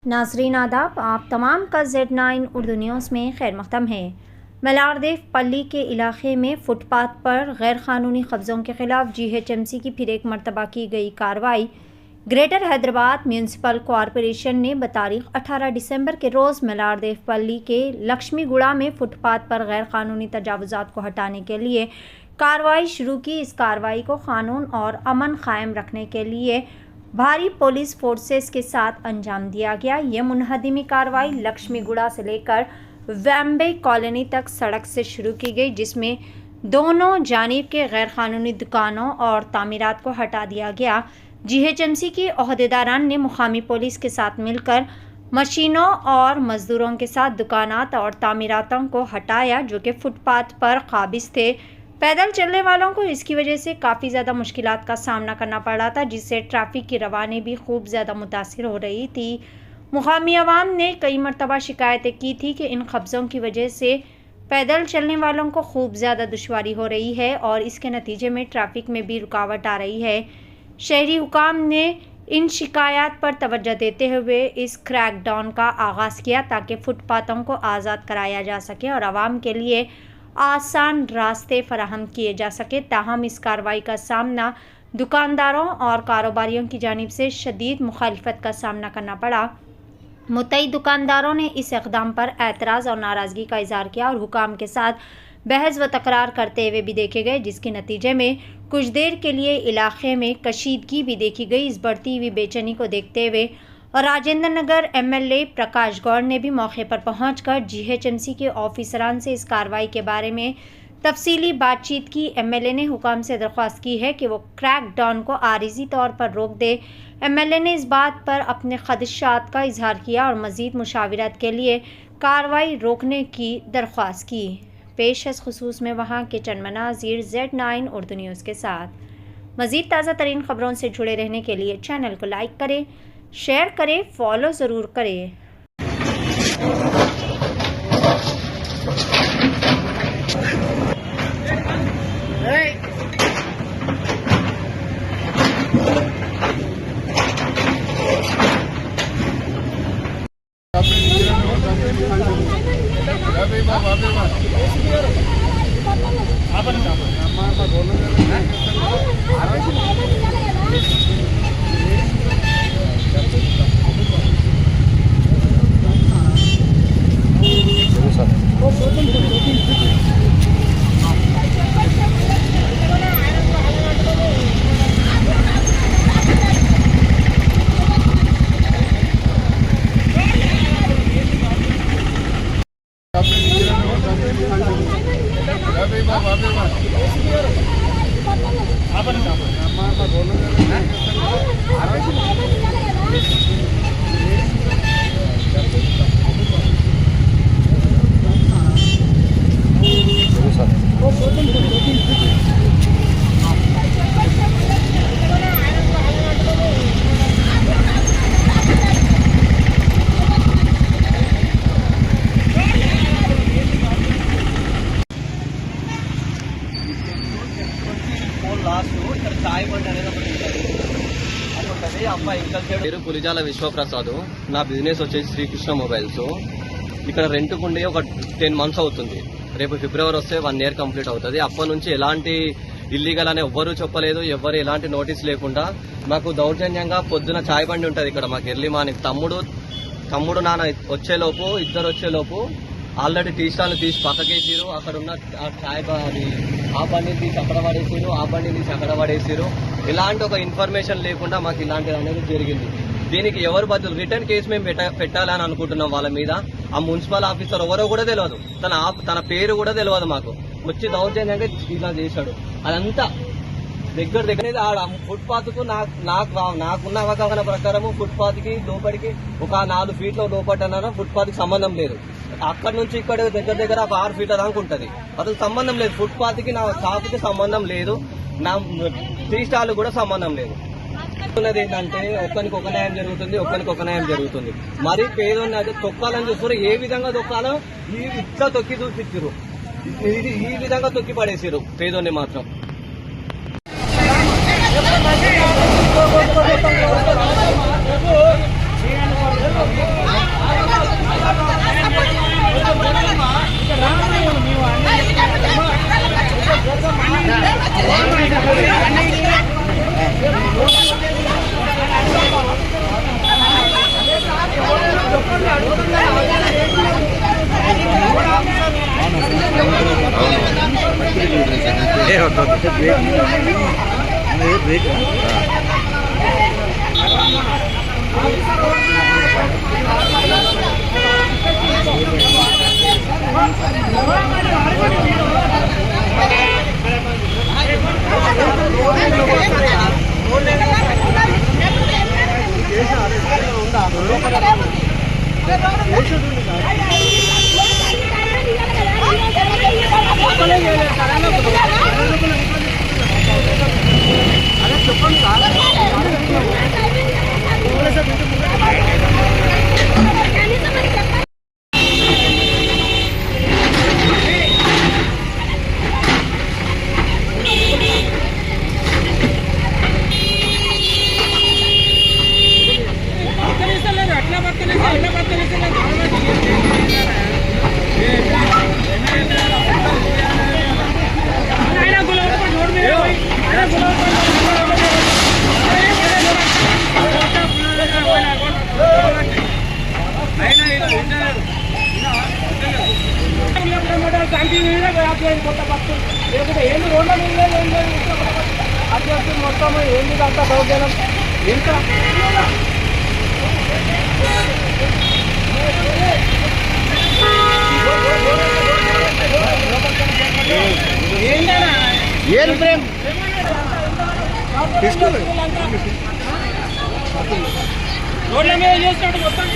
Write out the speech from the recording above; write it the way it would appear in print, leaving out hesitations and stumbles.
नाजरीन आदाब, आप तमाम का Z9 उर्दू न्यूज़ में खैर मक़दम है। मलारदेव पल्ली के इलाके में फुटपाथ पर गैर क़ानूनी कब्ज़ों के ख़िलाफ़ GHMC की फिर एक मरतबा की गई कार्रवाई। ग्रेटर हैदराबाद म्यूनसिपल कॉरपोरेशन ने बतारीख 18 दिसंबर के रोज़ मलारदेव पल्ली के लक्ष्मीगुड़ा में फुटपाथ पर गैर क़ानूनी तजावुज़ात को हटाने के लिए कार्रवाई शुरू की। इस कार्रवाई को क़ानून और अमन कायम रखने के लिए भारी पुलिस फोर्सेस के साथ अंजाम दिया गया। यह मुनहदिमी कार्रवाई लक्ष्मीगुड़ा से लेकर वैम्बे कॉलोनी तक सड़क से शुरू की गई, जिसमें दोनों जानिब के गैर कानूनी दुकानों और तामीरात को हटा दिया गया। GHMC के ओहदेदारान ने मुकामी पुलिस के साथ मिलकर मशीनों और मजदूरों के साथ दुकानात और तामीरातों को हटाया जो कि फुटपाथ पर काबिज थे। पैदल चलने वालों को इसकी वजह से काफ़ी ज़्यादा मुश्किलात का सामना करना पड़ रहा था, जिससे ट्रैफिक की रवानी भी खूब ज़्यादा मुतासिर हो रही थी। मुकामी अवाम ने कई मरतबा शिकायतें की थी कि इन कब्ज़ों की वजह से पैदल चलने वालों को खूब ज़्यादा दुश्वारी हो रही है और इसके नतीजे में ट्रैफिक में भी रुकावट आ रही है। शहरी हुकाम ने इन शिकायत पर तवज्जो देते हुए इस क्रैकडाउन का आगाज़ किया ताकि फुटपाथों को आज़ाद कराया जा सके और आवाम के लिए आसान रास्ते फराहम किए जा सके। ताहम इस कार्रवाई का सामना दुकानदारों और कारोबारियों की जानिब से शदीद मुखालिफत का सामना करना पड़ा। मुतई दुकानदारों ने इस इक़दाम पर एतराज़ और नाराज़गी का इज़हार किया और हुकाम के साथ बहस व तकरार करते हुए भी देखे गए, जिसके नतीजे में कुछ देर के लिए इलाके में कशीदगी भी देखी गई। इस बढ़ती हुई बेचैनी को देखते हुए और राजेंद्र नगर MLA प्रकाश गौड़ ने भी मौके पर पहुंचकर GHMC के ऑफिसरान से इस कार्रवाई के बारे में तफसीली बातचीत की। MLA ने हुकाम से दरख्वास्त की है कि वो क्रैकडाउन को आरिज़ी तौर पर रोक दे। MLA ने इस बात पर अपने खदशात का इजहार किया और मज़ीद मुशावरत के लिए कार्रवाई रोकने की दरख्वास्त की। पेश है खसूस में वहाँ के चंद मनाज़िर Z9 उर्दू न्यूज़ के साथ। मज़ीद ताज़ा तरीन ख़बरों से जुड़े रहने के लिए चैनल को लाइक करें, शेयर करें, फॉलो ज़रूर करें। పేరు పులిజాల విశ్వప్రసాద్. నా బిజినెస్ వచ్చేసి శ్రీకృష్ణ మొబైల్స్. ఇక్కడ రెంట్కు ఉండి ఒక 10 months అవుతుంది. రేపు ఫిబ్రవరి వస్తే 1 year కంప్లీట్ అవుతుంది. అప్పటి నుంచి ఎలాంటి ఇల్లీగల్ అని ఎవ్వరూ చెప్పలేదు, ఎవ్వరు ఎలాంటి నోటీస్ లేకుండా మాకు దౌర్జన్యంగా పొద్దున చాయ్ బండి ఉంటుంది ఇక్కడ మాకు ఎర్లీ మార్నింగ్. తమ్ముడు నాన్న వచ్చేలోపు ఇద్దరు వచ్చేలోపు ఆల్రెడీ టీ స్టాల్ తీసి పక్కకేసారు. అక్కడ ఉన్న చాయ్ ఆ బండిని తీసి అక్కడ పడేసారు, ఆ బండిని తీసి అక్కడ పడేసారు. ఇలాంటి ఒక ఇన్ఫర్మేషన్ లేకుండా మాకు ఇలాంటిది అనేది జరిగింది. దీనికి ఎవరు బదులు రిటర్న్ కేసు మేము పెట్టాలని అనుకుంటున్నాం వాళ్ళ మీద. ఆ మున్సిపల్ ఆఫీసర్ ఎవరో కూడా తెలియదు, తన పేరు కూడా తెలియదు మాకు. వచ్చి దౌర్జన్యంగా ఇలా చేశాడు. అదంతా దగ్గర ఆడ ఫుట్పాత్ కు నాకున్న అవగాహన ప్రకారం ఫుట్పాత్ కి లోపలికి ఒక 4 feet లోపట్టన ఫుట్పాత్ కి సంబంధం లేదు. అక్కడి నుంచి ఇక్కడ దగ్గర ఒక 6 feet దాకా ఉంటది. అసలు సంబంధం లేదు. ఫుట్పాత్ కి నా షాప్ కి సంబంధం లేదు, నా టీ స్టాల్ కూడా సంబంధం లేదు. ఉన్నది ఏంటంటే ఒక్కరికి ఒక న్యాయం జరుగుతుంది, ఒక్కరికి ఒక న్యాయం జరుగుతుంది. మరి పేదోన్ని అయితే తొక్కాలని చూస్తారు. ఏ విధంగా తొక్కాలో ఇట్లా తొక్కి చూపించారు, ఈ విధంగా తొక్కి పడేసారు పేదోన్ని మాత్రం. Gracias. మొత్తం ఏంటి అంతా దౌర్జన్యం ఎంత ఏం ప్రేమ్ రోడ్ల మీద చేస్తాడు మొత్తం